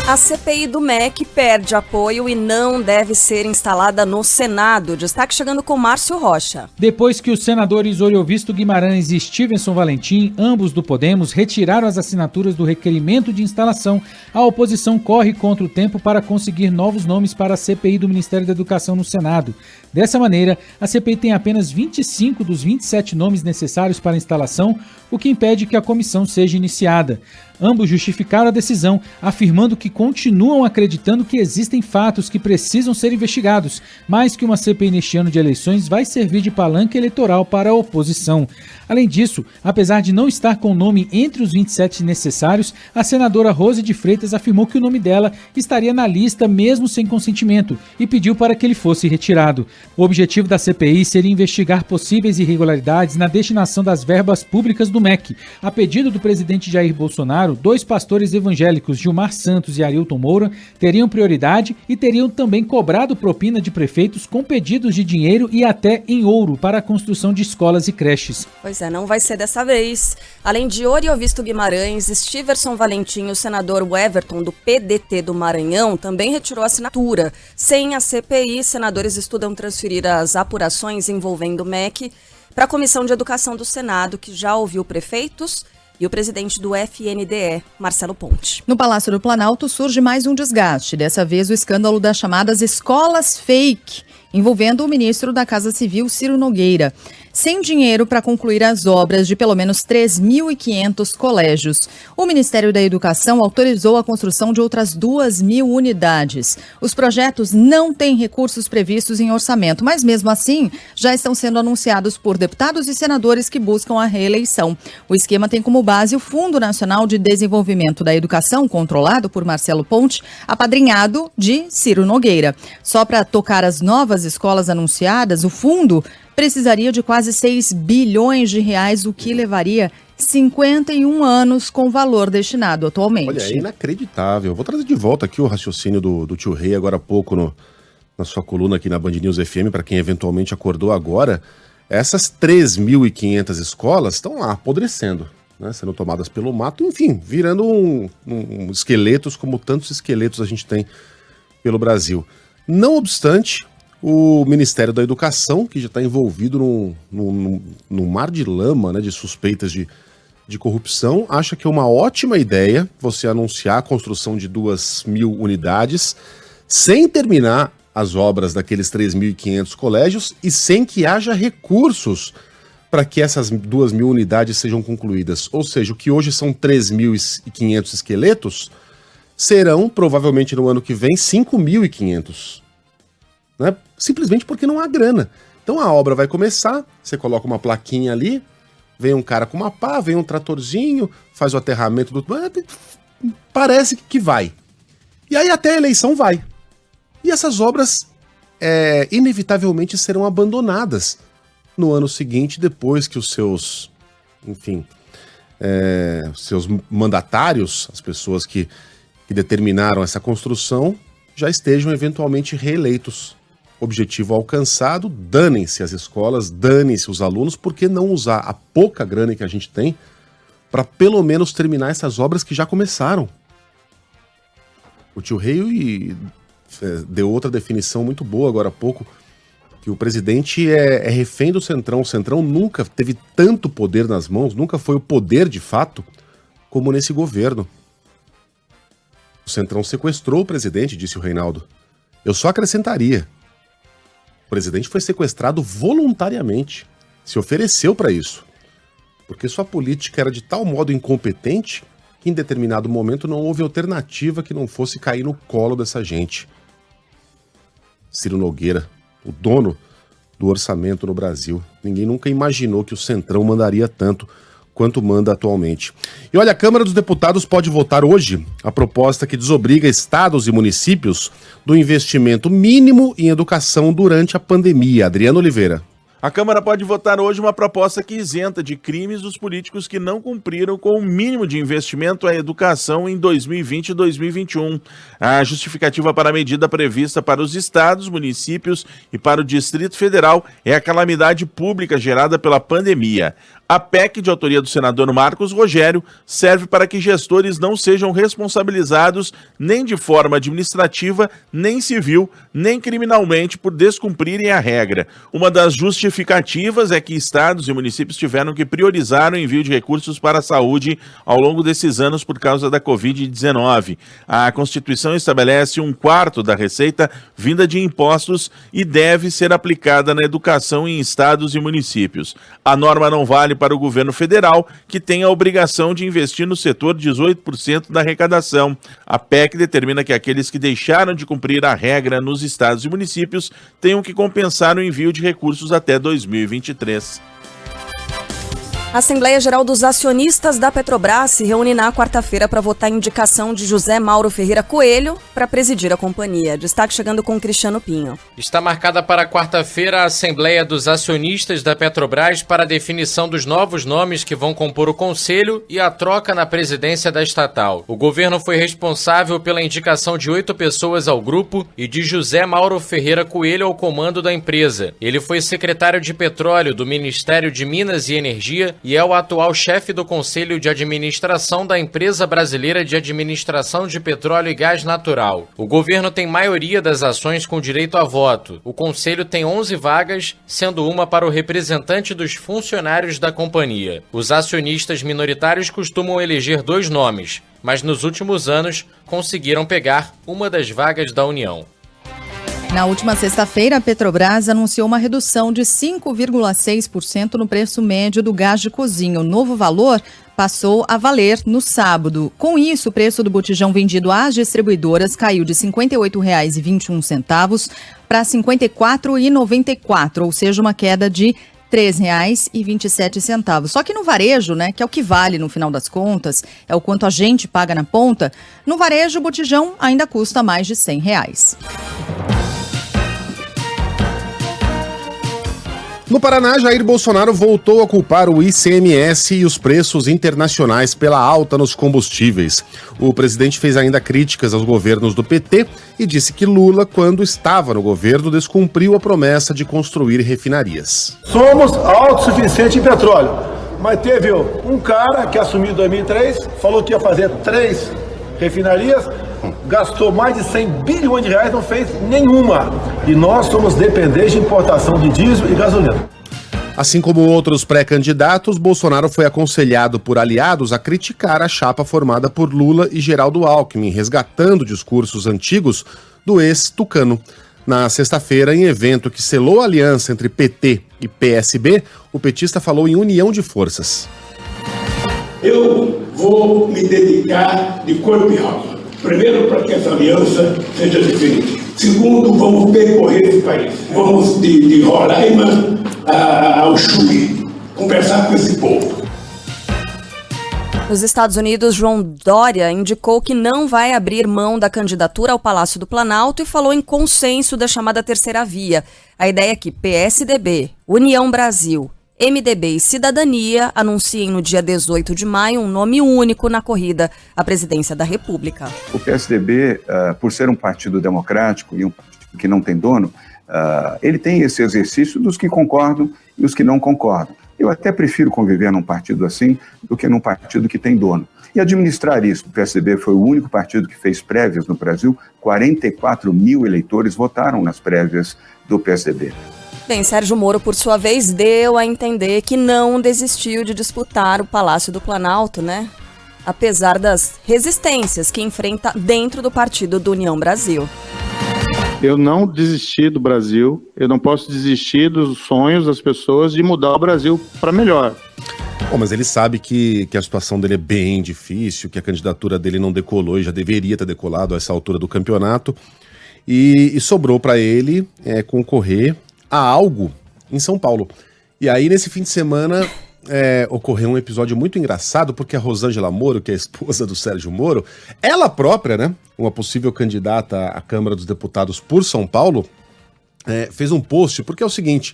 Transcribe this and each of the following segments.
A CPI do MEC perde apoio e não deve ser instalada no Senado. Destaque chegando com Márcio Rocha. Depois que os senadores Oriovisto Guimarães e Stevenson Valentim, ambos do Podemos, retiraram as assinaturas do requerimento de instalação, a oposição corre contra o tempo para conseguir novos nomes para a CPI do Ministério da Educação no Senado. Dessa maneira, a CPI tem apenas 25 dos 27 nomes necessários para a instalação, o que impede que a comissão seja iniciada. Ambos justificaram a decisão, afirmando que continuam acreditando que existem fatos que precisam ser investigados, mas que uma CPI neste ano de eleições vai servir de palanque eleitoral para a oposição. Além disso, apesar de não estar com o nome entre os 27 necessários, a senadora Rose de Freitas afirmou que o nome dela estaria na lista mesmo sem consentimento e pediu para que ele fosse retirado. O objetivo da CPI seria investigar possíveis irregularidades na destinação das verbas públicas do MEC. A pedido do presidente Jair Bolsonaro, 2 pastores evangélicos, Gilmar Santos e Arilton Moura, teriam prioridade e teriam também cobrado propina de prefeitos com pedidos de dinheiro e até em ouro para a construção de escolas e creches. Pois é, não vai ser dessa vez. Além de Oriovisto Guimarães, Stevenson Valentim, o senador Everton, do PDT do Maranhão, também retirou a assinatura. Sem a CPI, senadores estudam transferir as apurações envolvendo o MEC para a Comissão de Educação do Senado, que já ouviu prefeitos e o presidente do FNDE, Marcelo Ponte. No Palácio do Planalto surge mais um desgaste, dessa vez o escândalo das chamadas escolas fake, envolvendo o ministro da Casa Civil, Ciro Nogueira. Sem dinheiro para concluir as obras de pelo menos 3.500 colégios, o Ministério da Educação autorizou a construção de outras 2.000 unidades. Os projetos não têm recursos previstos em orçamento, mas mesmo assim já estão sendo anunciados por deputados e senadores que buscam a reeleição. O esquema tem como base o Fundo Nacional de Desenvolvimento da Educação, controlado por Marcelo Ponte, apadrinhado de Ciro Nogueira. Só para tocar as novas escolas anunciadas, o fundo precisaria de quase 6 bilhões de reais, o que levaria 51 anos com o valor destinado atualmente. Olha, é inacreditável. Vou trazer de volta aqui o raciocínio do tio Rei agora há pouco na sua coluna aqui na Band News FM, para quem eventualmente acordou agora. Essas 3.500 escolas estão lá apodrecendo, né, sendo tomadas pelo mato, enfim, virando esqueletos como tantos esqueletos a gente tem pelo Brasil. Não obstante, o Ministério da Educação, que já está envolvido num mar de lama, né, de suspeitas de corrupção, acha que é uma ótima ideia você anunciar a construção de 2.000 unidades sem terminar as obras daqueles 3.500 colégios e sem que haja recursos para que essas 2.000 unidades sejam concluídas. Ou seja, o que hoje são 3.500 esqueletos serão, provavelmente no ano que vem, 5.500. Né? Simplesmente porque não há grana. Então a obra vai começar, você coloca uma plaquinha ali, vem um cara com uma pá, vem um tratorzinho, faz o aterramento do... Parece que vai. E aí até a eleição vai. E essas obras inevitavelmente serão abandonadas no ano seguinte, depois que os seus, enfim, seus mandatários, as pessoas que determinaram essa construção, já estejam eventualmente reeleitos. Objetivo alcançado, danem-se as escolas, danem-se os alunos, por que não usar a pouca grana que a gente tem para pelo menos terminar essas obras que já começaram? O tio Rei deu outra definição muito boa agora há pouco, que o presidente é refém do Centrão. O Centrão nunca teve tanto poder nas mãos, nunca foi o poder de fato, como nesse governo. O Centrão sequestrou o presidente, disse o Reinaldo. Eu só acrescentaria: o presidente foi sequestrado voluntariamente, se ofereceu para isso, porque sua política era de tal modo incompetente que em determinado momento não houve alternativa que não fosse cair no colo dessa gente. Ciro Nogueira, o dono do orçamento no Brasil. Ninguém nunca imaginou que o Centrão mandaria tanto quanto manda atualmente. E olha, a Câmara dos Deputados pode votar hoje a proposta que desobriga estados e municípios do investimento mínimo em educação durante a pandemia. Adriano Oliveira. A Câmara pode votar hoje uma proposta que isenta de crimes os políticos que não cumpriram com o mínimo de investimento à educação em 2020 e 2021. A justificativa para a medida prevista para os estados, municípios e para o Distrito Federal é a calamidade pública gerada pela pandemia. A PEC, de autoria do senador Marcos Rogério, serve para que gestores não sejam responsabilizados nem de forma administrativa, nem civil, nem criminalmente por descumprirem a regra. Uma das justificativas é que estados e municípios tiveram que priorizar o envio de recursos para a saúde ao longo desses anos por causa da Covid-19. A Constituição estabelece 1/4 da receita vinda de impostos e deve ser aplicada na educação em estados e municípios. A norma não vale para o governo federal, que tem a obrigação de investir no setor 18% da arrecadação. A PEC determina que aqueles que deixaram de cumprir a regra nos estados e municípios tenham que compensar o envio de recursos até 2023. A Assembleia Geral dos Acionistas da Petrobras se reúne na quarta-feira para votar a indicação de José Mauro Ferreira Coelho para presidir a companhia. Destaque chegando com Cristiano Pinho. Está marcada para quarta-feira a Assembleia dos Acionistas da Petrobras para a definição dos novos nomes que vão compor o conselho e a troca na presidência da estatal. O governo foi responsável pela indicação de 8 pessoas ao grupo e de José Mauro Ferreira Coelho ao comando da empresa. Ele foi secretário de Petróleo do Ministério de Minas e Energia e é o atual chefe do Conselho de Administração da Empresa Brasileira de Administração de Petróleo e Gás Natural. O governo tem maioria das ações com direito a voto. O Conselho tem 11 vagas, sendo uma para o representante dos funcionários da companhia. Os acionistas minoritários costumam eleger 2 nomes, mas nos últimos anos conseguiram pegar uma das vagas da União. Na última sexta-feira, a Petrobras anunciou uma redução de 5,6% no preço médio do gás de cozinha. O novo valor passou a valer no sábado. Com isso, o preço do botijão vendido às distribuidoras caiu de R$ 58,21 para R$ 54,94, ou seja, uma queda de R$ 3,27. Só que no varejo, né, que é o que vale no final das contas, é o quanto a gente paga na ponta, no varejo o botijão ainda custa mais de R$ 100. No Paraná, Jair Bolsonaro voltou a culpar o ICMS e os preços internacionais pela alta nos combustíveis. O presidente fez ainda críticas aos governos do PT e disse que Lula, quando estava no governo, descumpriu a promessa de construir refinarias. Somos autossuficientes em petróleo, mas teve um cara que assumiu em 2003, falou que ia fazer 3 refinarias, gastou mais de 100 bilhões de reais, não fez nenhuma. E nós somos dependentes de importação de diesel e gasolina. Assim como outros pré-candidatos, Bolsonaro foi aconselhado por aliados a criticar a chapa formada por Lula e Geraldo Alckmin, resgatando discursos antigos do ex-tucano. Na sexta-feira, em evento que selou a aliança entre PT e PSB, o petista falou em união de forças. Eu vou me dedicar de corpo e alma. Primeiro, para que essa aliança seja diferente. Segundo, vamos percorrer esse país. Vamos de Roraima ao Chuí, conversar com esse povo. Nos Estados Unidos, João Dória indicou que não vai abrir mão da candidatura ao Palácio do Planalto e falou em consenso da chamada terceira via. A ideia é que PSDB, União Brasil, MDB e Cidadania anunciem no dia 18 de maio um nome único na corrida à presidência da República. O PSDB, por ser um partido democrático e um partido que não tem dono, ele tem esse exercício dos que concordam e os que não concordam. Eu até prefiro conviver num partido assim do que num partido que tem dono. E administrar isso, o PSDB foi o único partido que fez prévias no Brasil, 44 mil eleitores votaram nas prévias do PSDB. Bem, Sérgio Moro, por sua vez, deu a entender que não desistiu de disputar o Palácio do Planalto, né? Apesar das resistências que enfrenta dentro do partido do União Brasil. Eu não desisti do Brasil, eu não posso desistir dos sonhos das pessoas de mudar o Brasil para melhor. Bom, mas ele sabe que a situação dele é bem difícil, que a candidatura dele não decolou e já deveria ter decolado a essa altura do campeonato. E sobrou para ele concorrer a algo em São Paulo. E aí, nesse fim de semana, ocorreu um episódio muito engraçado, porque a Rosângela Moro, que é a esposa do Sérgio Moro, ela própria, né, uma possível candidata à Câmara dos Deputados por São Paulo, fez um post, porque é o seguinte: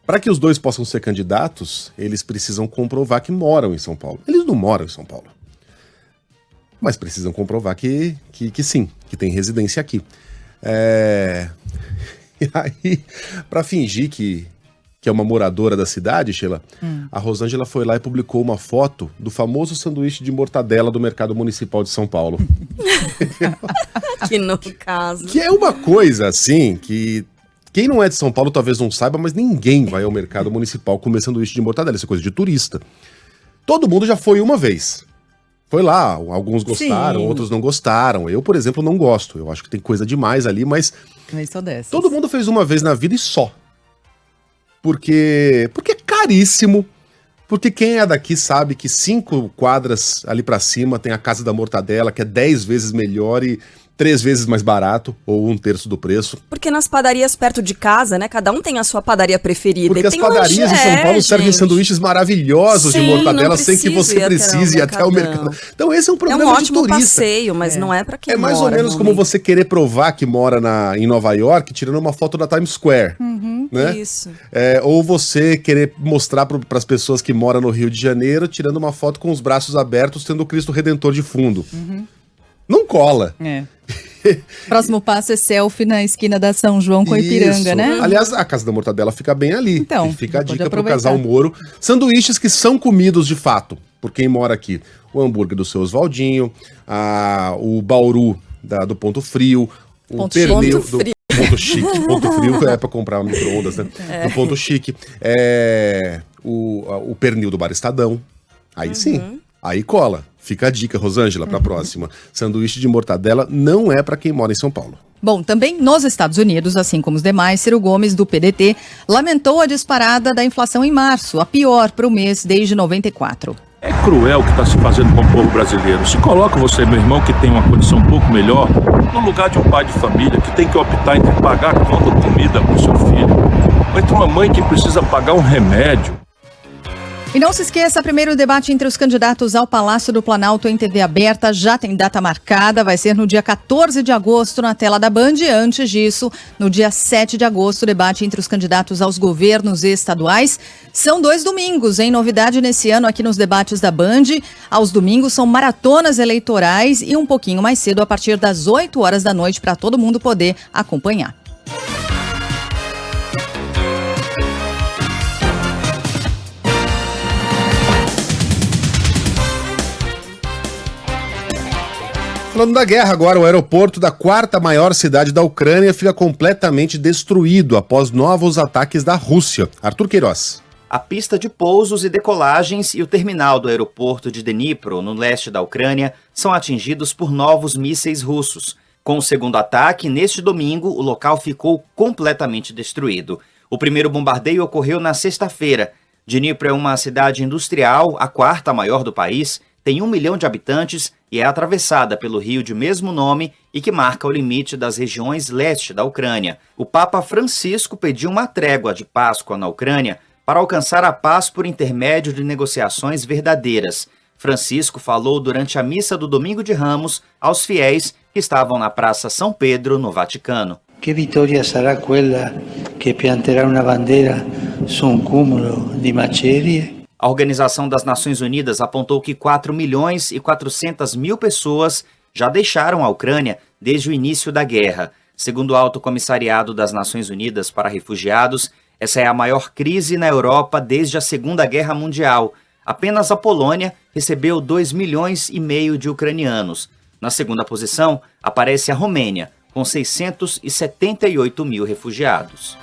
para que os dois possam ser candidatos, eles precisam comprovar que moram em São Paulo. Eles não moram em São Paulo, mas precisam comprovar que sim, que tem residência aqui. E aí, para fingir que que é uma moradora da cidade, Sheila, a Rosângela foi lá e publicou uma foto do famoso sanduíche de mortadela do Mercado Municipal de São Paulo. Que no caso. Que é uma coisa, assim, que quem não é de São Paulo talvez não saiba, mas ninguém vai ao Mercado Municipal comer sanduíche de mortadela, isso é coisa de turista. Todo mundo já foi uma vez. Foi lá, alguns gostaram, outros não gostaram. Eu, por exemplo, não gosto. Eu acho que tem coisa demais ali, mas todo mundo fez uma vez na vida e só. Porque é caríssimo, porque quem é daqui sabe que 5 quadras ali pra cima tem a Casa da Mortadela, que é 10 vezes melhor e 3 vezes mais barato, ou 1/3 do preço. Porque nas padarias perto de casa, né, cada um tem a sua padaria preferida. Porque e as tem padarias em São Paulo servem sanduíches maravilhosos de mortadela sem que você precise ir até o mercado. Então esse é um problema de turista. É um ótimo passeio, mas não é pra quem mora. É mais ou menos como você querer provar que mora em Nova York tirando uma foto da Times Square. Né? Isso. Ou você querer mostrar para as pessoas que moram no Rio de Janeiro tirando uma foto com os braços abertos tendo o Cristo Redentor de fundo. Não cola. Próximo passo é selfie na esquina da São João com Ipiranga, né? Aliás, a Casa da Mortadela fica bem ali. Então, fica a dica pro casal Moro. Sanduíches que são comidos de fato, por quem mora aqui. O hambúrguer do seu Oswaldinho, o bauru do Ponto Frio, o pernil do Ponto Chique. Ponto Frio é pra comprar micro-ondas, né? Do Ponto Chique. O pernil do Bar Estadão. Aí sim, aí cola. Fica a dica, Rosângela, para a próxima. Sanduíche de mortadela não é para quem mora em São Paulo. Bom, também nos Estados Unidos, assim como os demais, Ciro Gomes, do PDT, lamentou a disparada da inflação em março, a pior para o mês desde 94. É cruel o que está se fazendo com o povo brasileiro. Se coloca você, meu irmão, que tem uma condição um pouco melhor, no lugar de um pai de família que tem que optar entre pagar a conta de comida para o seu filho, ou entre uma mãe que precisa pagar um remédio. E não se esqueça, primeiro debate entre os candidatos ao Palácio do Planalto em TV aberta já tem data marcada, vai ser no dia 14 de agosto na tela da Band. Antes disso, no dia 7 de agosto, o debate entre os candidatos aos governos estaduais. São 2 domingos, hein? Novidade nesse ano aqui nos debates da Band. Aos domingos são maratonas eleitorais e um pouquinho mais cedo, a partir das 8 horas da noite, para todo mundo poder acompanhar. Falando da guerra agora, o aeroporto da 4ª maior cidade da Ucrânia fica completamente destruído após novos ataques da Rússia. Arthur Queiroz. A pista de pousos e decolagens e o terminal do aeroporto de Dnipro, no leste da Ucrânia, são atingidos por novos mísseis russos. Com o segundo ataque, neste domingo, o local ficou completamente destruído. O primeiro bombardeio ocorreu na sexta-feira. Dnipro é uma cidade industrial, a 4ª maior do país, tem 1 milhão de habitantes e é atravessada pelo rio de mesmo nome e que marca o limite das regiões leste da Ucrânia. O Papa Francisco pediu uma trégua de Páscoa na Ucrânia para alcançar a paz por intermédio de negociações verdadeiras. Francisco falou durante a missa do Domingo de Ramos aos fiéis que estavam na Praça São Pedro, no Vaticano. Que vitória será aquela que pianterá uma bandeira su um cúmulo de macerie? A Organização das Nações Unidas apontou que 4.400.000 pessoas já deixaram a Ucrânia desde o início da guerra. Segundo o Alto Comissariado das Nações Unidas para Refugiados, essa é a maior crise na Europa desde a Segunda Guerra Mundial. Apenas a Polônia recebeu 2,5 milhões de ucranianos. Na segunda posição, aparece a Romênia, com 678 mil refugiados.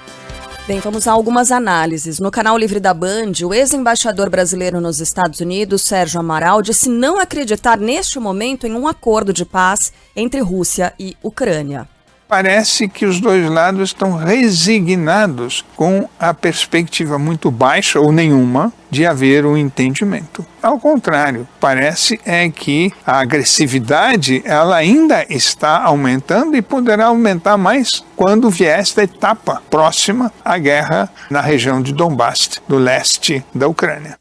Bem, vamos a algumas análises. No canal Livre da Band, o ex-embaixador brasileiro nos Estados Unidos, Sérgio Amaral, disse não acreditar neste momento em um acordo de paz entre Rússia e Ucrânia. Parece que os dois lados estão resignados com a perspectiva muito baixa ou nenhuma de haver um entendimento. Ao contrário, parece que a agressividade ela ainda está aumentando e poderá aumentar mais quando vier esta etapa próxima à guerra na região de Donbass, do leste da Ucrânia.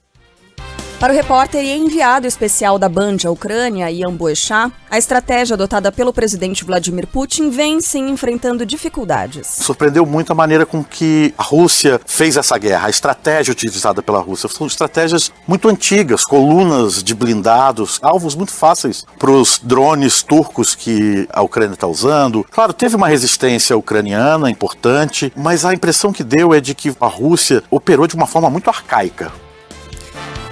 Para o repórter e enviado especial da Band à Ucrânia, Ian Boechat, a estratégia adotada pelo presidente Vladimir Putin vem sim enfrentando dificuldades. Surpreendeu muito a maneira com que a Rússia fez essa guerra, a estratégia utilizada pela Rússia. São estratégias muito antigas, colunas de blindados, alvos muito fáceis para os drones turcos que a Ucrânia está usando. Claro, teve uma resistência ucraniana importante, mas a impressão que deu é de que a Rússia operou de uma forma muito arcaica.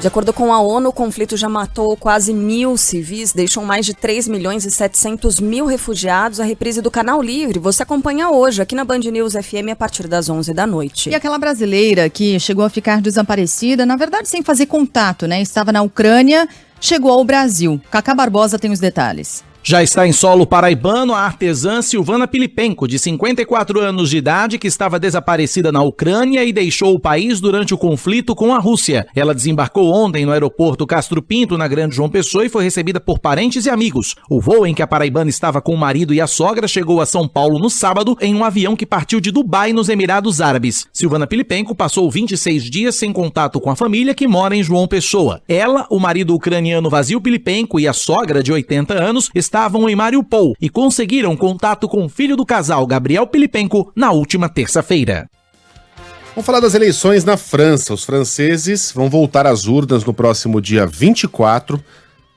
De acordo com a ONU, o conflito já matou quase 1.000 civis, deixou mais de 3.700.000 refugiados. A reprise do Canal Livre você acompanha hoje aqui na Band News FM a partir das 11 da noite. E aquela brasileira que chegou a ficar desaparecida, na verdade sem fazer contato, né? Estava na Ucrânia, chegou ao Brasil. Cacá Barbosa tem os detalhes. Já está em solo paraibano a artesã Silvana Pilipenko, de 54 anos de idade, que estava desaparecida na Ucrânia e deixou o país durante o conflito com a Rússia. Ela desembarcou ontem no aeroporto Castro Pinto, na Grande João Pessoa, e foi recebida por parentes e amigos. O voo em que a paraibana estava com o marido e a sogra chegou a São Paulo no sábado em um avião que partiu de Dubai, nos Emirados Árabes. Silvana Pilipenko passou 26 dias sem contato com a família que mora em João Pessoa. Ela, o marido ucraniano Vasil Pilipenko e a sogra de 80 anos estavam em Mariupol e conseguiram contato com o filho do casal, Gabriel Pilipenko, na última terça-feira. Vamos falar das eleições na França. Os franceses vão voltar às urnas no próximo dia 24,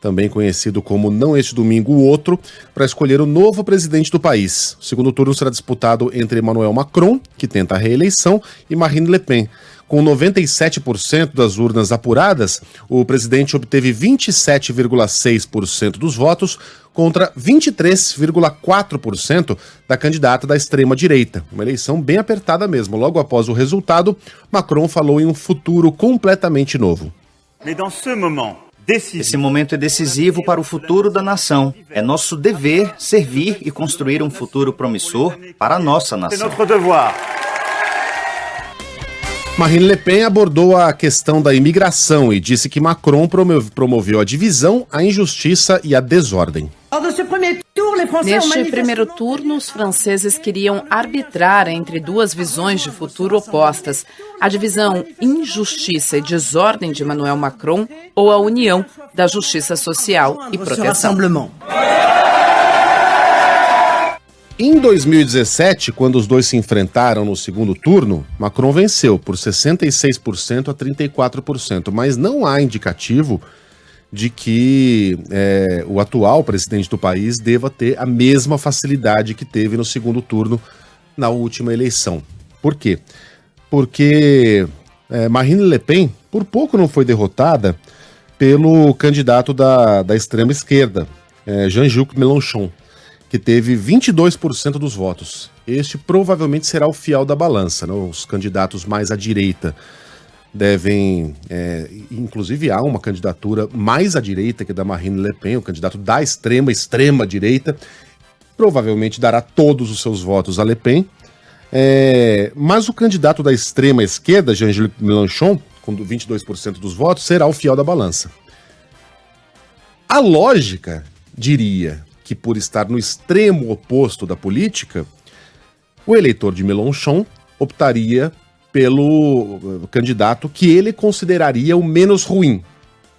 também conhecido como não este domingo, o outro, para escolher o novo presidente do país. O segundo turno será disputado entre Emmanuel Macron, que tenta a reeleição, e Marine Le Pen. Com 97% das urnas apuradas, o presidente obteve 27,6% dos votos contra 23,4% da candidata da extrema-direita. Uma eleição bem apertada mesmo. Logo após o resultado, Macron falou em um futuro completamente novo. Esse momento é decisivo para o futuro da nação. É nosso dever servir e construir um futuro promissor para a nossa nação. Marine Le Pen abordou a questão da imigração e disse que Macron promoveu a divisão, a injustiça e a desordem. Neste primeiro turno, os franceses queriam arbitrar entre duas visões de futuro opostas: a divisão injustiça e desordem de Emmanuel Macron ou a união da justiça social e proteção. Em 2017, quando os dois se enfrentaram no segundo turno, Macron venceu por 66% a 34%, mas não há indicativo de que o atual presidente do país deva ter a mesma facilidade que teve no segundo turno na última eleição. Por quê? Porque Marine Le Pen por pouco não foi derrotada pelo candidato da extrema esquerda, Jean-Luc Mélenchon, que teve 22% dos votos. Este provavelmente será o fiel da balança, né? Os candidatos mais à direita devem... inclusive há uma candidatura mais à direita que a da Marine Le Pen, o candidato da extrema direita, provavelmente dará todos os seus votos a Le Pen, mas o candidato da extrema esquerda, Jean-Luc Mélenchon, com 22% dos votos, será o fiel da balança. A lógica diria que, por estar no extremo oposto da política, o eleitor de Mélenchon optaria pelo candidato que ele consideraria o menos ruim,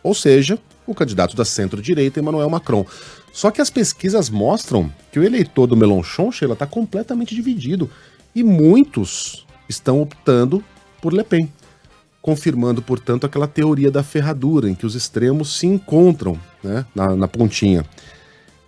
ou seja, o candidato da centro-direita, Emmanuel Macron. Só que as pesquisas mostram que o eleitor do Mélenchon, Sheila, está completamente dividido, e muitos estão optando por Le Pen, confirmando, portanto, aquela teoria da ferradura, em que os extremos se encontram, né, na pontinha.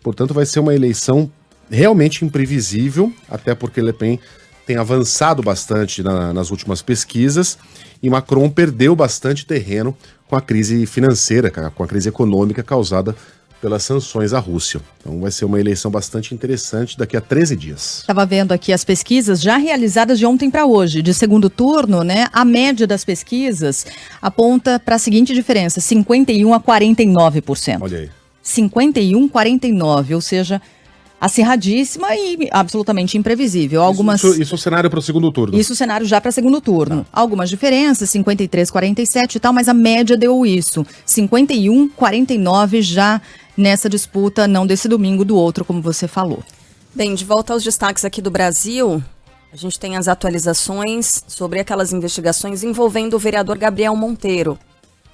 Portanto, vai ser uma eleição realmente imprevisível, até porque Le Pen tem avançado bastante nas últimas pesquisas e Macron perdeu bastante terreno com a crise financeira, com a crise econômica causada pelas sanções à Rússia. Então vai ser uma eleição bastante interessante daqui a 13 dias. Estava vendo aqui as pesquisas já realizadas de ontem para hoje, de segundo turno, né? A média das pesquisas aponta para a seguinte diferença: 51% a 49%. Olha aí. 51-49, ou seja, acirradíssima e absolutamente imprevisível. Isso é o cenário para o segundo turno. Isso é o cenário já para segundo turno. Algumas diferenças, 53-47 e tal, mas a média deu isso. 51-49 já nessa disputa, não desse domingo, do outro, como você falou. Bem, de volta aos destaques aqui do Brasil, a gente tem as atualizações sobre aquelas investigações envolvendo o vereador Gabriel Monteiro.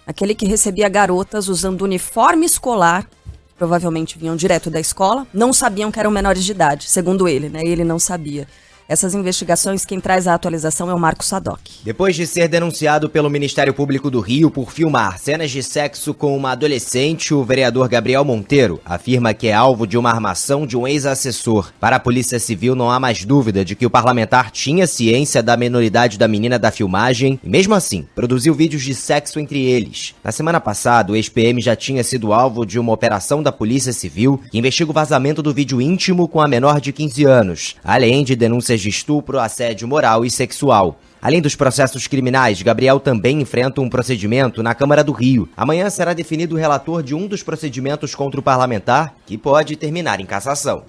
aquele que recebia garotas usando uniforme escolar, provavelmente vinham direto da escola, não sabiam que eram menores de idade, segundo ele, né? Ele não sabia. Essas investigações, quem traz a atualização é o Marco Sadoc. Depois de ser denunciado pelo Ministério Público do Rio por filmar cenas de sexo com uma adolescente, o vereador Gabriel Monteiro afirma que é alvo de uma armação de um ex-assessor. Para a Polícia Civil, não há mais dúvida de que o parlamentar tinha ciência da menoridade da menina da filmagem e, mesmo assim, produziu vídeos de sexo entre eles. Na semana passada, o ex-PM já tinha sido alvo de uma operação da Polícia Civil que investiga o vazamento do vídeo íntimo com a menor de 15 anos, além de denúncias de estupro, assédio moral e sexual. Além dos processos criminais, Gabriel também enfrenta um procedimento na Câmara do Rio. Amanhã será definido o relator de um dos procedimentos contra o parlamentar, que pode terminar em cassação.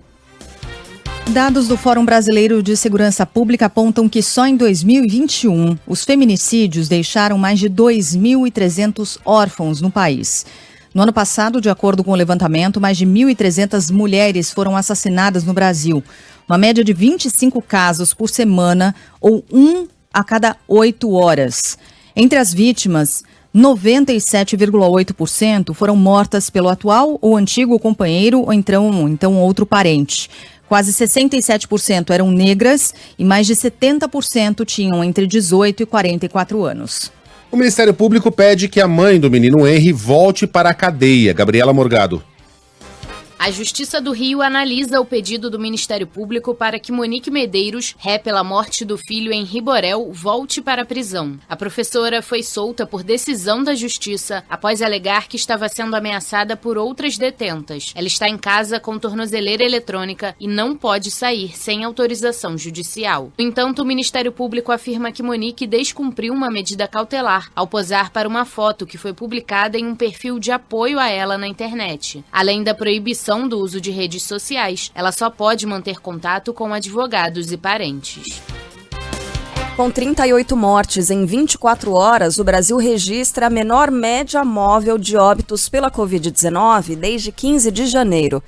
Dados do Fórum Brasileiro de Segurança Pública apontam que só em 2021 os feminicídios deixaram mais de 2.300 órfãos no país. No ano passado, de acordo com o levantamento, mais de 1.300 mulheres foram assassinadas no Brasil. Uma média de 25 casos por semana, ou 1 a cada 8 horas. Entre as vítimas, 97,8% foram mortas pelo atual ou antigo companheiro ou então outro parente. Quase 67% eram negras e mais de 70% tinham entre 18 e 44 anos. O Ministério Público pede que a mãe do menino Henry volte para a cadeia. Gabriela Morgado. A Justiça do Rio analisa o pedido do Ministério Público para que Monique Medeiros, ré pela morte do filho Henry Borel, volte para a prisão. A professora foi solta por decisão da Justiça após alegar que estava sendo ameaçada por outras detentas. Ela está em casa com tornozeleira eletrônica e não pode sair sem autorização judicial. No entanto, o Ministério Público afirma que Monique descumpriu uma medida cautelar ao posar para uma foto que foi publicada em um perfil de apoio a ela na internet. Além da proibição do uso de redes sociais, ela só pode manter contato com advogados e parentes. Com 38 mortes em 24 horas, o Brasil registra a menor média móvel de óbitos pela Covid-19 desde 15 de janeiro.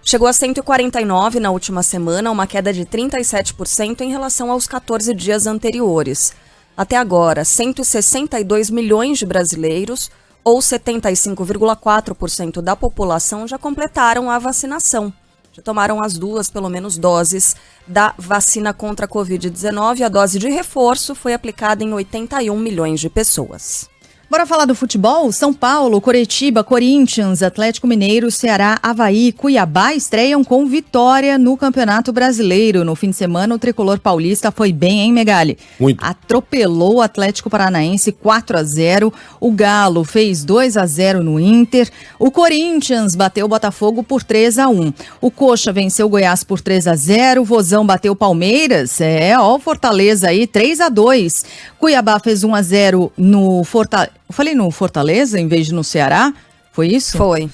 Chegou a 149 na última semana, uma queda de 37% em relação aos 14 dias anteriores. Até agora, 162 milhões de brasileiros, ou 75,4% da população, já completaram a vacinação. Já tomaram as duas, pelo menos, doses da vacina contra a Covid-19. A dose de reforço foi aplicada em 81 milhões de pessoas. Bora falar do futebol? São Paulo, Coritiba, Corinthians, Atlético Mineiro, Ceará, Avaí e Cuiabá estreiam com vitória no Campeonato Brasileiro. No fim de semana, o tricolor paulista foi bem, hein, Megali? Muito. Atropelou o Atlético Paranaense 4-0. O Galo fez 2-0 no Inter. O Corinthians bateu o Botafogo por 3-1. O Coxa venceu o Goiás por 3-0. O Vozão bateu o Palmeiras. O Fortaleza aí, 3-2. Cuiabá fez 1-0 no Fortaleza. Eu falei no Fortaleza em vez de no Ceará? Foi isso? Foi.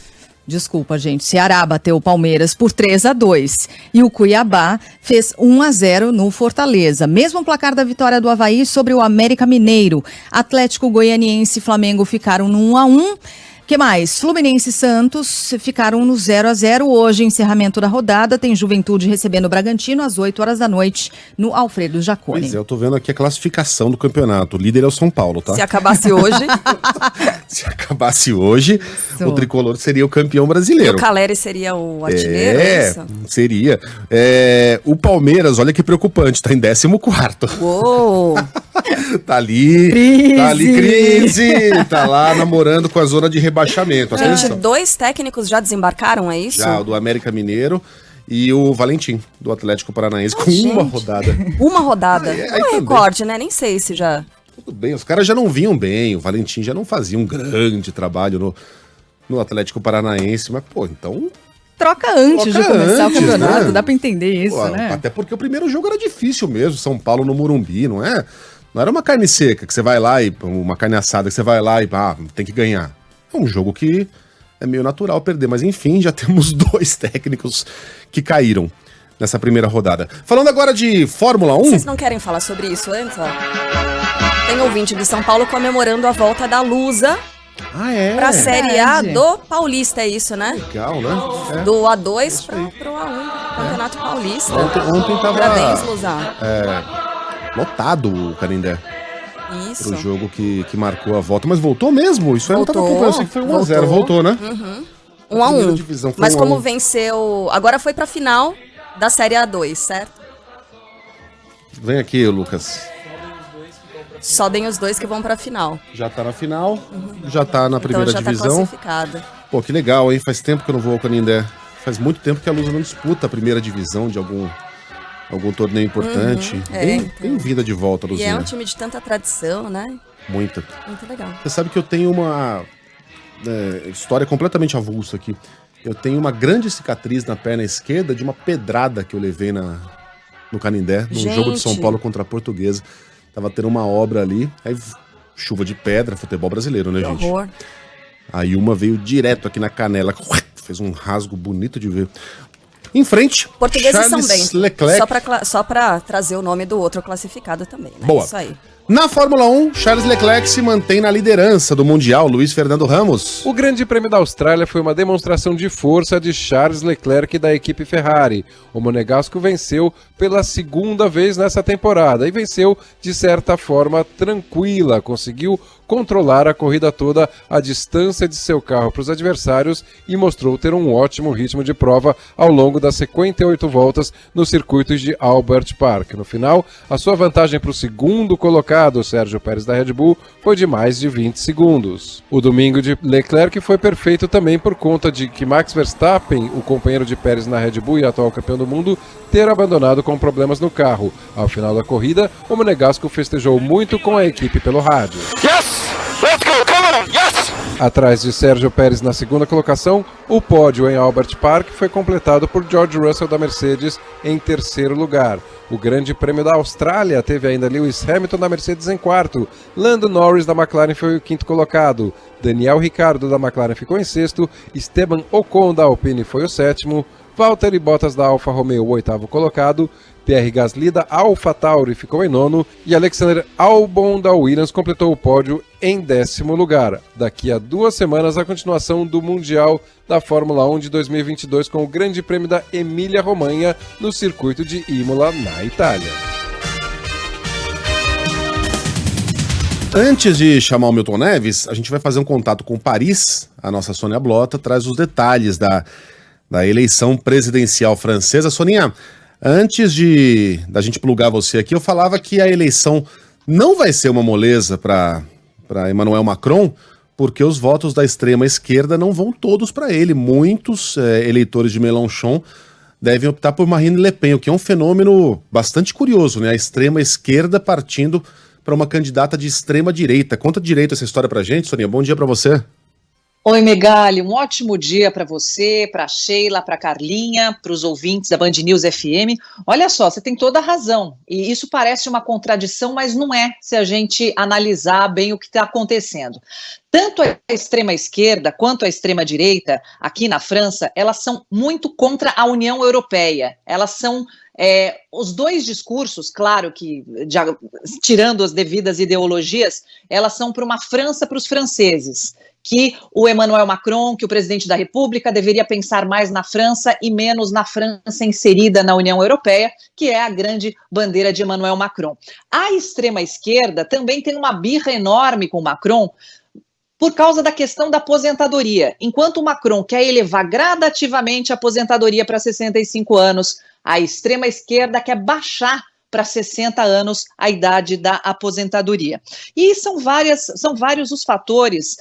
Desculpa, gente. Ceará bateu o Palmeiras por 3-2. E o Cuiabá fez 1-0 no Fortaleza. Mesmo placar da vitória do Avaí sobre o América Mineiro. Atlético Goianiense e Flamengo ficaram no 1-1. Que mais? Fluminense e Santos ficaram no 0-0. Hoje, encerramento da rodada, tem Juventude recebendo o Bragantino às 8 horas da noite no Alfredo Jaconi. Pois é, eu tô vendo aqui a classificação do campeonato. O líder é o São Paulo, tá? Se acabasse hoje... Se acabasse hoje, o tricolor seria o campeão brasileiro. E o Caleri seria o artilheiro, é isso? Seria. O Palmeiras, olha que preocupante, tá em 14º. Uou! Tá ali, crise, tá lá namorando com a zona de rebaixamento. Gente, 2 técnicos já desembarcaram, é isso? Já, o do América Mineiro e o Valentim, do Atlético Paranaense, com uma rodada. Uma rodada? Não é recorde, né? Nem sei se já... Tudo bem, os caras já não vinham bem, o Valentim já não fazia um grande trabalho no Atlético Paranaense, mas, pô, então... Troca antes de começar o campeonato, né? Dá pra entender isso, né? Até porque o primeiro jogo era difícil mesmo, São Paulo no Morumbi, não é? Não era uma carne seca que você vai lá e uma carne assada que você vai lá e tem que ganhar. É um jogo que é meio natural perder, mas enfim, já temos 2 técnicos que caíram nessa primeira rodada. Falando agora de Fórmula 1... Vocês não querem falar sobre isso antes, ó? Tem ouvinte de São Paulo comemorando a volta da Lusa pra Série A do Paulista, é isso, né? Legal, né? Do A2 pro A1, Campeonato Paulista. Ontem tava... Parabéns, Lusa. Lotado o Canindé. Isso. Pro jogo que marcou a volta. Mas voltou mesmo? Isso aí eu não tava acompanhando, eu sei que foi 1-0. Voltou, né? 1-1. Mas como venceu... Agora foi pra final da Série A2, certo? Vem aqui, Lucas. Sobem os dois que vão pra final. Já tá na final, já tá na primeira divisão. Tá classificada. Pô, que legal, hein? Faz tempo que eu não vou ao Canindé. Faz muito tempo que a Lusa não disputa a primeira divisão de algum torneio importante. Bem-vinda de volta, Luzinha. E é um time de tanta tradição, né? Muita. Muito legal. Você sabe que eu tenho uma história completamente avulsa aqui. Eu tenho uma grande cicatriz na perna esquerda de uma pedrada que eu levei no Canindé, num jogo de São Paulo contra a Portuguesa. Tava tendo uma obra ali, aí chuva de pedra, futebol brasileiro, né, gente? Horror. Aí uma veio direto aqui na canela, fez um rasgo bonito de ver. Em frente, Portugueses são bem. Leclerc. Só pra trazer o nome do outro classificado também, né? Boa. Isso aí. Na Fórmula 1, Charles Leclerc se mantém na liderança do Mundial. Luiz Fernando Ramos. O Grande Prêmio da Austrália foi uma demonstração de força de Charles Leclerc da equipe Ferrari. O monegasco venceu pela segunda vez nessa temporada e venceu de certa forma tranquila. Conseguiu controlar a corrida toda, a distância de seu carro para os adversários e mostrou ter um ótimo ritmo de prova ao longo das 58 voltas no circuito de Albert Park. No final, a sua vantagem para o segundo colocado, Sérgio Pérez da Red Bull, foi de mais de 20 segundos. O domingo de Leclerc foi perfeito também por conta de que Max Verstappen, o companheiro de Pérez na Red Bull e atual campeão do mundo, ter abandonado com problemas no carro. Ao final da corrida, o monegasco festejou muito com a equipe pelo rádio. Yes! Let's go! Come on! Yes! Atrás de Sérgio Pérez na segunda colocação, o pódio em Albert Park foi completado por George Russell da Mercedes em terceiro lugar. O Grande Prêmio da Austrália teve ainda Lewis Hamilton da Mercedes em quarto, Lando Norris da McLaren foi o quinto colocado, Daniel Ricciardo da McLaren ficou em sexto, Esteban Ocon da Alpine foi o sétimo, Valtteri Bottas da Alfa Romeo o oitavo colocado, Pierre Gasly da AlphaTauri ficou em nono e Alexander Albon da Williams completou o pódio em 10º lugar. Daqui a 2 semanas a continuação do Mundial da Fórmula 1 de 2022 com o Grande Prêmio da Emília-Romanha no circuito de Imola, na Itália. Antes de chamar o Milton Neves, a gente vai fazer um contato com Paris. A nossa Sônia Blota traz os detalhes da eleição presidencial francesa. Soninha, antes da gente plugar você aqui, eu falava que a eleição não vai ser uma moleza para Emmanuel Macron, porque os votos da extrema esquerda não vão todos para ele. Muitos eleitores de Mélenchon devem optar por Marine Le Pen, o que é um fenômeno bastante curioso, né? A extrema esquerda partindo para uma candidata de extrema direita. Conta direito essa história pra gente, Soninha. Bom dia para você. Oi, Megali, um ótimo dia para você, para Sheila, para Carlinha, para os ouvintes da Band News FM. Olha só, você tem toda a razão, e isso parece uma contradição, mas não é, se a gente analisar bem o que está acontecendo. Tanto a extrema-esquerda quanto a extrema-direita, aqui na França, elas são muito contra a União Europeia. Elas são os dois discursos, claro que, tirando as devidas ideologias, elas são para uma França para os franceses, que o Emmanuel Macron, que o presidente da República, deveria pensar mais na França e menos na França inserida na União Europeia, que é a grande bandeira de Emmanuel Macron. A extrema-esquerda também tem uma birra enorme com Macron, por causa da questão da aposentadoria. Enquanto o Macron quer elevar gradativamente a aposentadoria para 65 anos, a extrema-esquerda quer baixar para 60 anos a idade da aposentadoria. E são vários os fatores,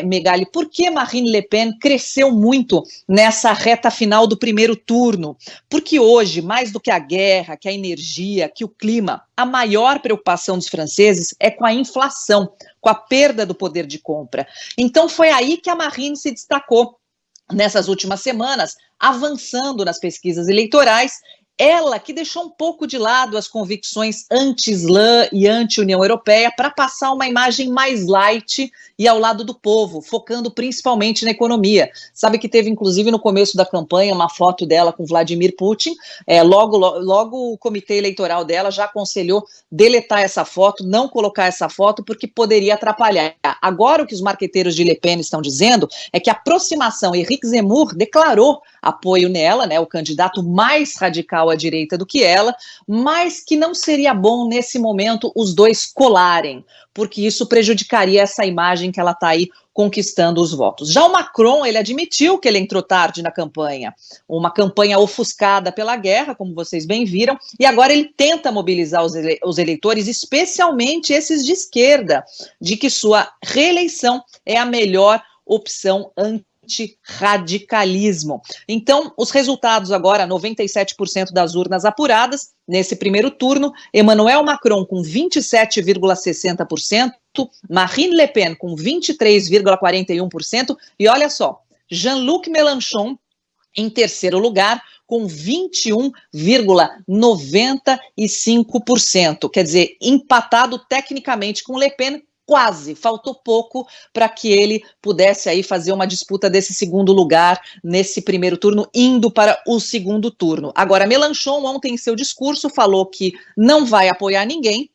Megali, por que Marine Le Pen cresceu muito nessa reta final do primeiro turno? Porque hoje, mais do que a guerra, que a energia, que o clima, a maior preocupação dos franceses é com a inflação, com a perda do poder de compra. Então foi aí que a Marine se destacou nessas últimas semanas, avançando nas pesquisas eleitorais. Ela que deixou um pouco de lado as convicções anti-Islã e anti-União Europeia para passar uma imagem mais light e ao lado do povo, focando principalmente na economia. Sabe que teve, inclusive, no começo da campanha, uma foto dela com Vladimir Putin. Logo o comitê eleitoral dela já aconselhou deletar essa foto, não colocar essa foto, porque poderia atrapalhar. Agora, o que os marqueteiros de Le Pen estão dizendo é que a aproximação, Éric Zemmour declarou apoio nela, né, o candidato mais radical radical à direita do que ela, mas que não seria bom nesse momento os dois colarem, porque isso prejudicaria essa imagem que ela está aí conquistando os votos. Já o Macron, ele admitiu que ele entrou tarde na campanha, uma campanha ofuscada pela guerra, como vocês bem viram, e agora ele tenta mobilizar os eleitores, especialmente esses de esquerda, de que sua reeleição é a melhor opção antirradicalismo. Então, os resultados agora, 97% das urnas apuradas, nesse primeiro turno, Emmanuel Macron com 27,60%, Marine Le Pen com 23,41%, e olha só, Jean-Luc Mélenchon em terceiro lugar, com 21,95%, quer dizer, empatado tecnicamente com Le Pen, quase, faltou pouco para que ele pudesse aí fazer uma disputa desse segundo lugar nesse primeiro turno, indo para o segundo turno. Agora, Mélenchon ontem em seu discurso falou que não vai apoiar ninguém,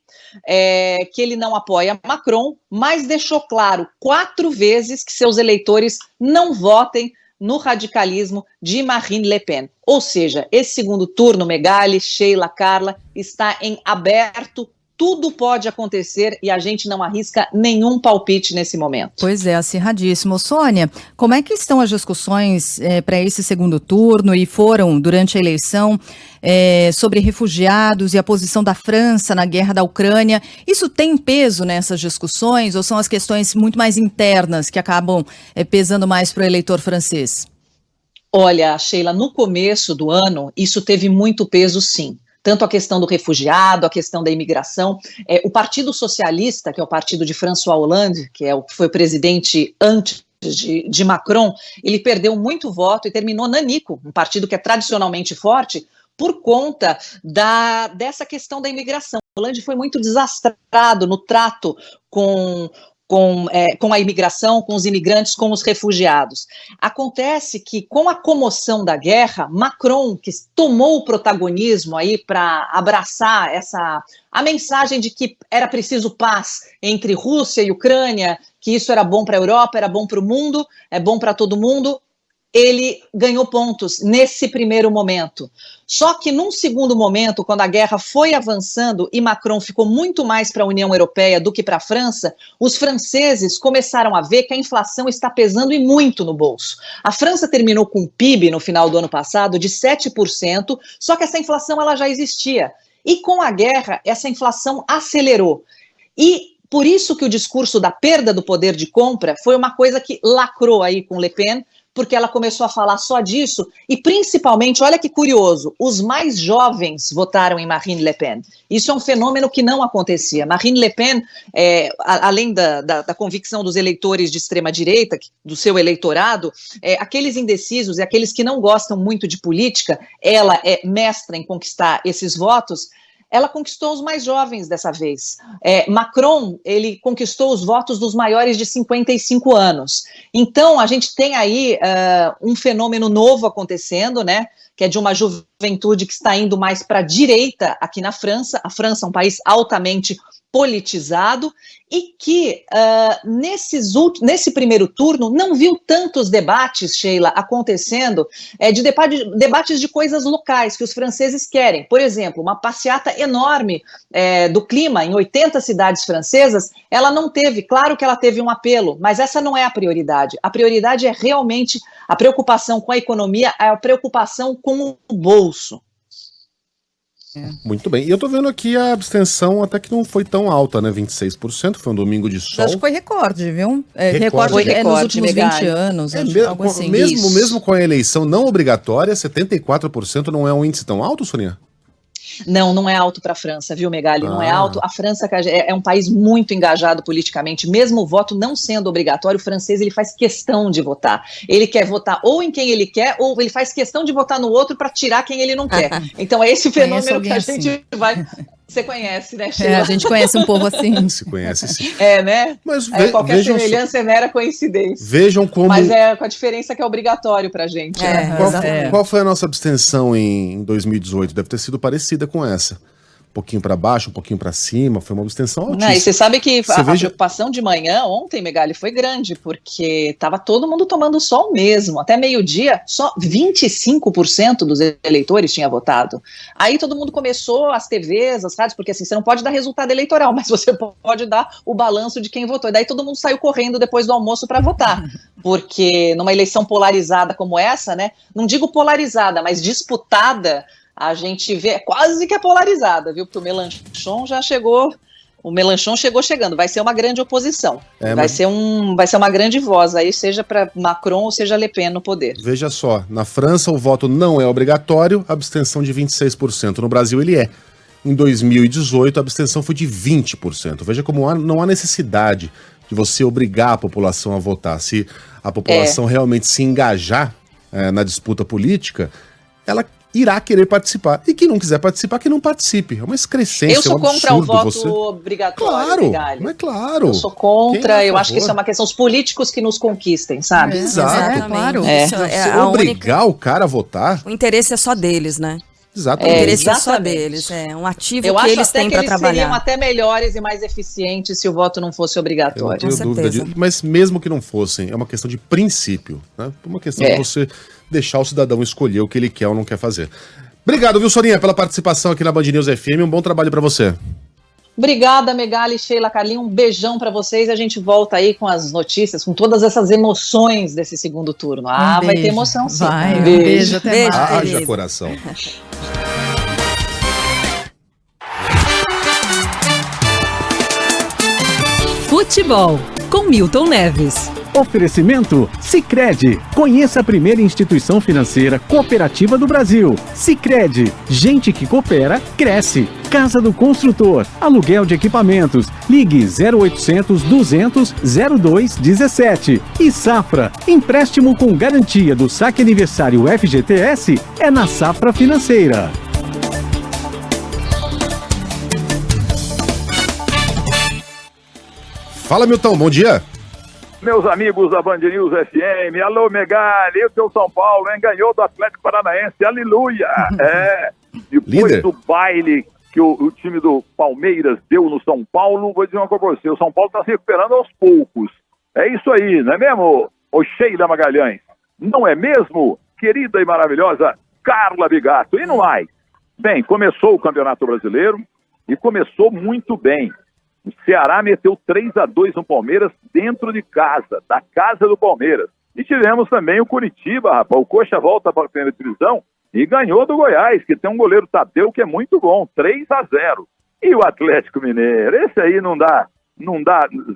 que ele não apoia Macron, mas deixou claro 4 vezes que seus eleitores não votem no radicalismo de Marine Le Pen. Ou seja, esse segundo turno, Megali, Sheila, Carla, está em aberto. Tudo pode acontecer e a gente não arrisca nenhum palpite nesse momento. Pois é, acirradíssimo. Sônia, como é que estão as discussões para esse segundo turno e foram durante a eleição sobre refugiados e a posição da França na guerra da Ucrânia? Isso tem peso nessas discussões ou são as questões muito mais internas que acabam pesando mais para o eleitor francês? Olha, Sheila, no começo do ano isso teve muito peso, sim. Tanto a questão do refugiado, a questão da imigração. O Partido Socialista, que é o partido de François Hollande, que foi o presidente antes de Macron, ele perdeu muito voto e terminou nanico, um partido que é tradicionalmente forte, por conta dessa questão da imigração. Hollande foi muito desastrado no trato com a imigração, com os imigrantes, com os refugiados. Acontece que, com a comoção da guerra, Macron, que tomou o protagonismo aí para abraçar a mensagem de que era preciso paz entre Rússia e Ucrânia, que isso era bom para a Europa, era bom para o mundo, é bom para todo mundo, ele ganhou pontos nesse primeiro momento. Só que num segundo momento, quando a guerra foi avançando e Macron ficou muito mais para a União Europeia do que para a França, os franceses começaram a ver que a inflação está pesando e muito no bolso. A França terminou com um PIB no final do ano passado de 7%, só que essa inflação ela já existia. E com a guerra, essa inflação acelerou. E por isso que o discurso da perda do poder de compra foi uma coisa que lacrou aí com Le Pen, porque ela começou a falar só disso, e principalmente, olha que curioso, os mais jovens votaram em Marine Le Pen. Isso é um fenômeno que não acontecia. Marine Le Pen, além da convicção dos eleitores de extrema-direita, do seu eleitorado, aqueles indecisos e aqueles que não gostam muito de política, ela é mestra em conquistar esses votos, ela conquistou os mais jovens dessa vez. Macron, ele conquistou os votos dos maiores de 55 anos. Então, a gente tem aí um fenômeno novo acontecendo, né, que é de uma juventude que está indo mais para a direita aqui na França. A França é um país altamente politizado e que nesse primeiro turno não viu tantos debates, Sheila, acontecendo, debates de coisas locais que os franceses querem. Por exemplo, uma passeata enorme do clima em 80 cidades francesas, ela não teve, claro que ela teve um apelo, mas essa não é a prioridade. A prioridade é realmente a preocupação com a economia, a preocupação com o bolso. Muito bem. E eu tô vendo aqui a abstenção até que não foi tão alta, né? 26%, foi um domingo de sol. Acho que foi recorde, viu? Recorde nos últimos 20 anos. Algo assim. Mesmo com a eleição não obrigatória, 74% não é um índice tão alto, Sonia? Não é alto para a França, viu, Megali? Não é alto. A França é um país muito engajado politicamente. Mesmo o voto não sendo obrigatório, o francês ele faz questão de votar. Ele quer votar ou em quem ele quer, ou ele faz questão de votar no outro para tirar quem ele não quer. Então é esse fenômeno que a gente vai... Você conhece, né, Sheila? A gente conhece um povo assim. Se conhece, sim. Né? Mas qualquer semelhança é mera coincidência. Vejam como... Mas com a diferença que é obrigatório pra gente. Qual foi a nossa abstenção em 2018? Deve ter sido parecida com essa. pouquinho para baixo, um pouquinho para cima, foi uma abstenção altíssima. Não, e você sabe que a preocupação de manhã, ontem, Megali, foi grande, porque estava todo mundo tomando sol mesmo. Até meio-dia, só 25% dos eleitores tinha votado. Aí todo mundo começou, as TVs, as rádios, porque assim, você não pode dar resultado eleitoral, mas você pode dar o balanço de quem votou. E daí todo mundo saiu correndo depois do almoço para votar. Porque numa eleição polarizada como essa, né? Não digo polarizada, mas disputada, a gente vê quase que é polarizada, viu? Porque o Mélenchon já chegou, chegando, vai ser uma grande oposição, vai ser uma grande voz, aí seja para Macron ou seja Le Pen no poder. Veja só, na França o voto não é obrigatório, abstenção de 26%, no Brasil ele é. Em 2018 a abstenção foi de 20%, veja como não há necessidade de você obrigar a população a votar, se a população realmente se engajar na disputa política, ela irá querer participar. E quem não quiser participar, que não participe. É uma excrescência, eu sou contra o voto obrigatório, claro, Megali. é claro. Eu sou contra, eu acho que isso é uma questão, os políticos que nos conquistem, sabe? Exato. Claro. Obrigar o cara a votar... O interesse é só deles, né? Exatamente. O interesse é só deles, é um ativo que eles têm para trabalhar. Eu acho até que eles seriam até melhores e mais eficientes se o voto não fosse obrigatório. Eu não tenho dúvida disso, mas mesmo que não fossem, é uma questão de princípio, né? Uma questão de você deixar o cidadão escolher o que ele quer ou não quer fazer. Obrigado, viu, Sorinha, pela participação aqui na Band News FM, um bom trabalho para você. Obrigada, Megali, Sheila, Carlinhos, um beijão para vocês, a gente volta aí com as notícias, com todas essas emoções desse segundo turno. Vai ter emoção sim. Vai, beijo, até mais. Haja coração. Futebol, com Milton Neves. Oferecimento Sicredi. Conheça a primeira instituição financeira cooperativa do Brasil. Sicredi. Gente que coopera, cresce. Casa do Construtor. Aluguel de equipamentos. Ligue 0800 200 0217. E Safra. Empréstimo com garantia do Saque Aniversário FGTS é na Safra Financeira. Fala, Milton, bom dia. Meus amigos da Band News FM, alô Megali, eu sou São Paulo, hein? Ganhou do Atlético Paranaense, aleluia! Depois do baile que o time do Palmeiras deu no São Paulo, vou dizer uma coisa pra você, o São Paulo tá se recuperando aos poucos. É isso aí, não é mesmo, ô Sheila Magalhães? Não é mesmo, querida e maravilhosa Carla Bigato? E não mais. Bem, começou o Campeonato Brasileiro e começou muito bem. O Ceará meteu 3-2 no Palmeiras dentro de casa, da casa do Palmeiras. E tivemos também o Curitiba, rapaz. O Coxa volta para a primeira divisão e ganhou do Goiás, que tem um goleiro Tadeu que é muito bom, 3-0. E o Atlético Mineiro, esse aí não dá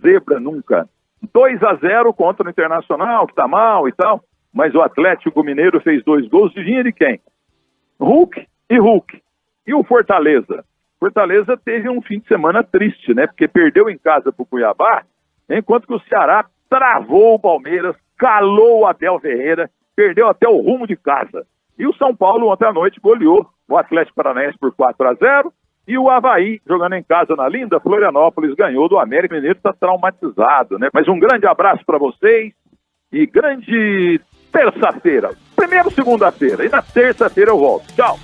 zebra nunca. 2-0 contra o Internacional, que tá mal e tal. Mas o Atlético Mineiro fez 2 gols de vinha de quem? Hulk. E o Fortaleza? Fortaleza teve um fim de semana triste, né? Porque perdeu em casa pro Cuiabá, enquanto que o Ceará travou o Palmeiras, calou o Abel Ferreira, perdeu até o rumo de casa. E o São Paulo ontem à noite goleou o Atlético Paranaense por 4-0 e o Avaí, jogando em casa na linda Florianópolis, ganhou do América Mineiro, está traumatizado, né? Mas um grande abraço para vocês e grande terça-feira. Primeiro segunda-feira e na terça-feira eu volto. Tchau!